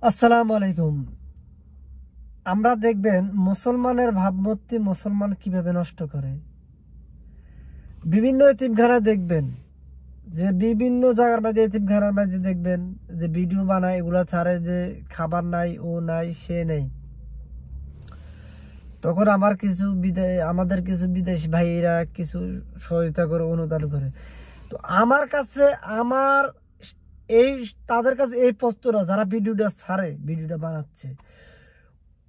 আসসালামু আলাইকুম। আমরা দেখবেন মুসলমানের ভাবমূর্তি মুসলমান কিভাবে নষ্ট করে। বিভিন্ন এতিমখানা দেখবেন যে বিভিন্ন জায়গার মধ্যে এতিমখানার মধ্যে দেখবেন যে ভিডিও বানায়, এগুলা ছাড়ে যে খাবার নাই, ও নাই, সে নেই। তখন আমাদের কিছু বিদেশি ভাইরা কিছু সহযোগিতা করে, অনুদান করে। তো আমার কাছে তাদের কাছে এই প্রশ্নটা, যারা ভিডিওটা ছাড়ে, ভিডিওটা বানাচ্ছে,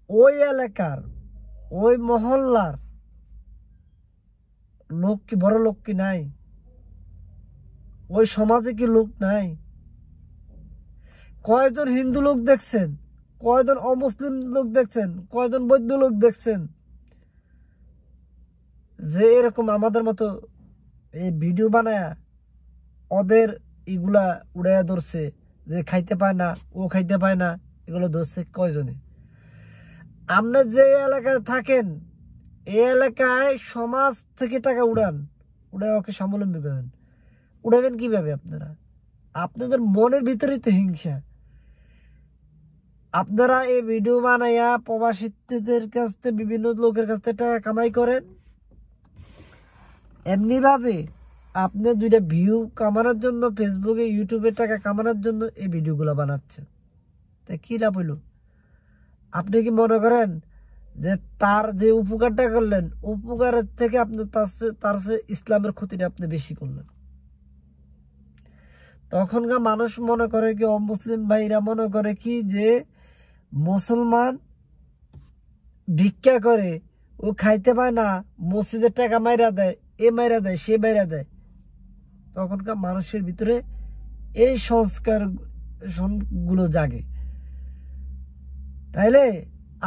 ওই এলাকার ওই মহল্লার লোক কি বড় লোক কি নাই? ওই সমাজে কি লোক নাই? কয়জন হিন্দু লোক দেখছেন? কয়জন অমুসলিম লোক দেখছেন? কয়জন বৌদ্ধ লোক দেখছেন যে এরকম আমাদের মতো এই ভিডিও বানায় ওদের এগুলা উড়াইয়া ধরছে, যে খাইতে পায় না, ও খাইতে পায় না, এগুলো ধরছে কয়জনে? আপনি যে এলাকায় থাকেন, এই এলাকায় সমাজ থেকে টাকা উড়ায় ওকে স্বাবলম্বী করেন। উড়াবেন কিভাবে আপনারা? আপনাদের মনের ভিতরেই তো হিংসা। আপনারা এই ভিডিও বানাইয়া প্রবাসীদের কাছ থেকে, বিভিন্ন লোকের কাছ থেকে টাকা কামাই করেন। এমনি ভাবে আপনি দুইটা ভিউ কামানোর জন্য, ফেসবুকে ইউটিউবে টাকা কামানোর জন্য এই ভিডিওগুলো বানাচ্ছেন। তাই কি লাভ হইল? আপনি কি মনে করেন যে তার যে উপকারটা করলেন, উপকারের থেকে আপনি তার ইসলামের ক্ষতিটা আপনি বেশি করলেন? তখনকার মানুষ মনে করে কি, অমুসলিম ভাইরা মনে করে কি, যে মুসলমান ভিক্ষা করে, ও খাইতে পায় না, মসজিদের টাকা মাইরা দেয়, এ মাইরা দেয়, সে মাইরা দেয়। তখনকার মানুষের ভিতরে এই সংস্কার গুলো জাগে। তাইলে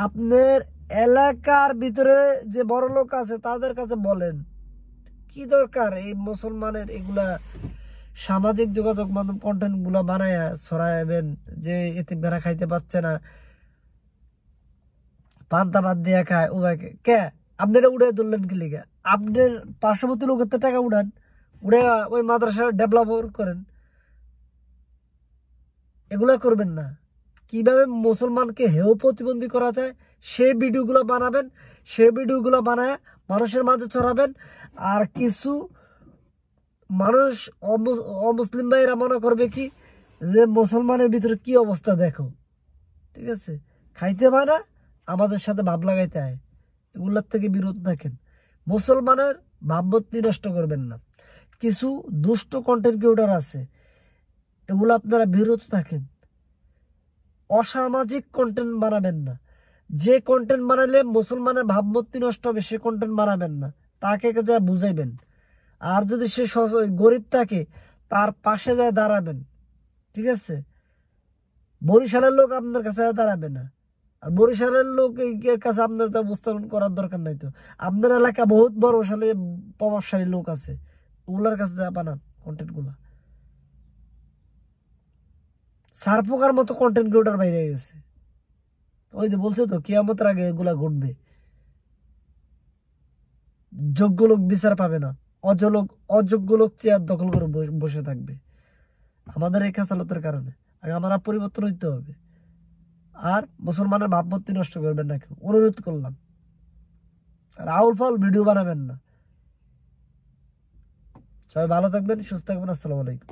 আপনার এলাকার ভিতরে যে বড় লোক আছে তাদের কাছে বলেন, কি দরকার এই মুসলমানের এগুলা সামাজিক যোগাযোগ মাধ্যম কন্টেন্ট গুলা বানায়া ছড়াইবেন যে এতিমখানা খাইতে পাচ্ছে না, পান্তা ভাত দিয়া খায়, ও ভাই কে আপনারা উড়ে ধরলেন কি লিগা? আপনার পার্শ্ববর্তী লোকের টাকা উড়ে ওই মাদ্রাসা ডেভেলপ করেন। এগুলা করবেন না। কিভাবে মুসলমানকে হেয় প্রতিবন্ধী করা যায় সেই ভিডিওগুলো বানাবেন। সেই ভিডিওগুলো বানায় মানুষের মাঝে ছড়াবেন। আর কিছু মানুষ অমুসলিম ভাইরা মনে করবে কি, যে মুসলমানের ভিতরে কি অবস্থা দেখো। ঠিক আছে, খাইতে পায় না, আমাদের সাথে ভাব লাগাইতে হয়। এগুলোর থেকে বিরত থাকেন। মুসলমানের ভাবমূর্তি নষ্ট করবেন না। কিছু দুষ্ট কন্টেন্ট ক্রিয়েটর আছে, এগুলো আপনারা বিরত থাকেন। অসামাজিক কন্টেন্ট বানাবেন না। যে কন্টেন্ট বানালে মুসলমানের ভাবমূর্তি নষ্ট হবে, সে কন্টেন্ট বানাবেন না। তাকে যা বুঝাইবেন। আর যদি সে গরিব থাকে, তার পাশে যায় দাঁড়াবেন। ঠিক আছে, বরিশালের লোক আপনার কাছে দাঁড়াবে না। আর বরিশালের লোকের কাছে আপনার তা উপস্থাপন করার দরকার নাই। তো আপনার এলাকা বহুত বড়শালী প্রভাবশালী লোক আছে, ওগুলার কাছে যা বানান কন্টেন্ট গুলা। সারপোকার মতো কন্টেন্ট ক্রিয়েটর বাইরে গেছে। ওই যে বলছে তো, কিয়ামতের আগে এগুলা ঘটবে। যোগ্য লোক বিচার পাবে না, অযোগ্য লোক চেয়ার দখল করে বসে থাকবে। আমাদের এই খেসালতের কারণে আমরা পরিবর্তন হইতে হবে। আর মুসলমানের ভাবমূর্তি নষ্ট করবেন না কেউ, অনুরোধ করলাম। আর আউল ফাউল ভিডিও বানাবেন না। সবাই ভালো থাকবেন, সুস্থ থাকবেন। আসসালামু আলাইকুম।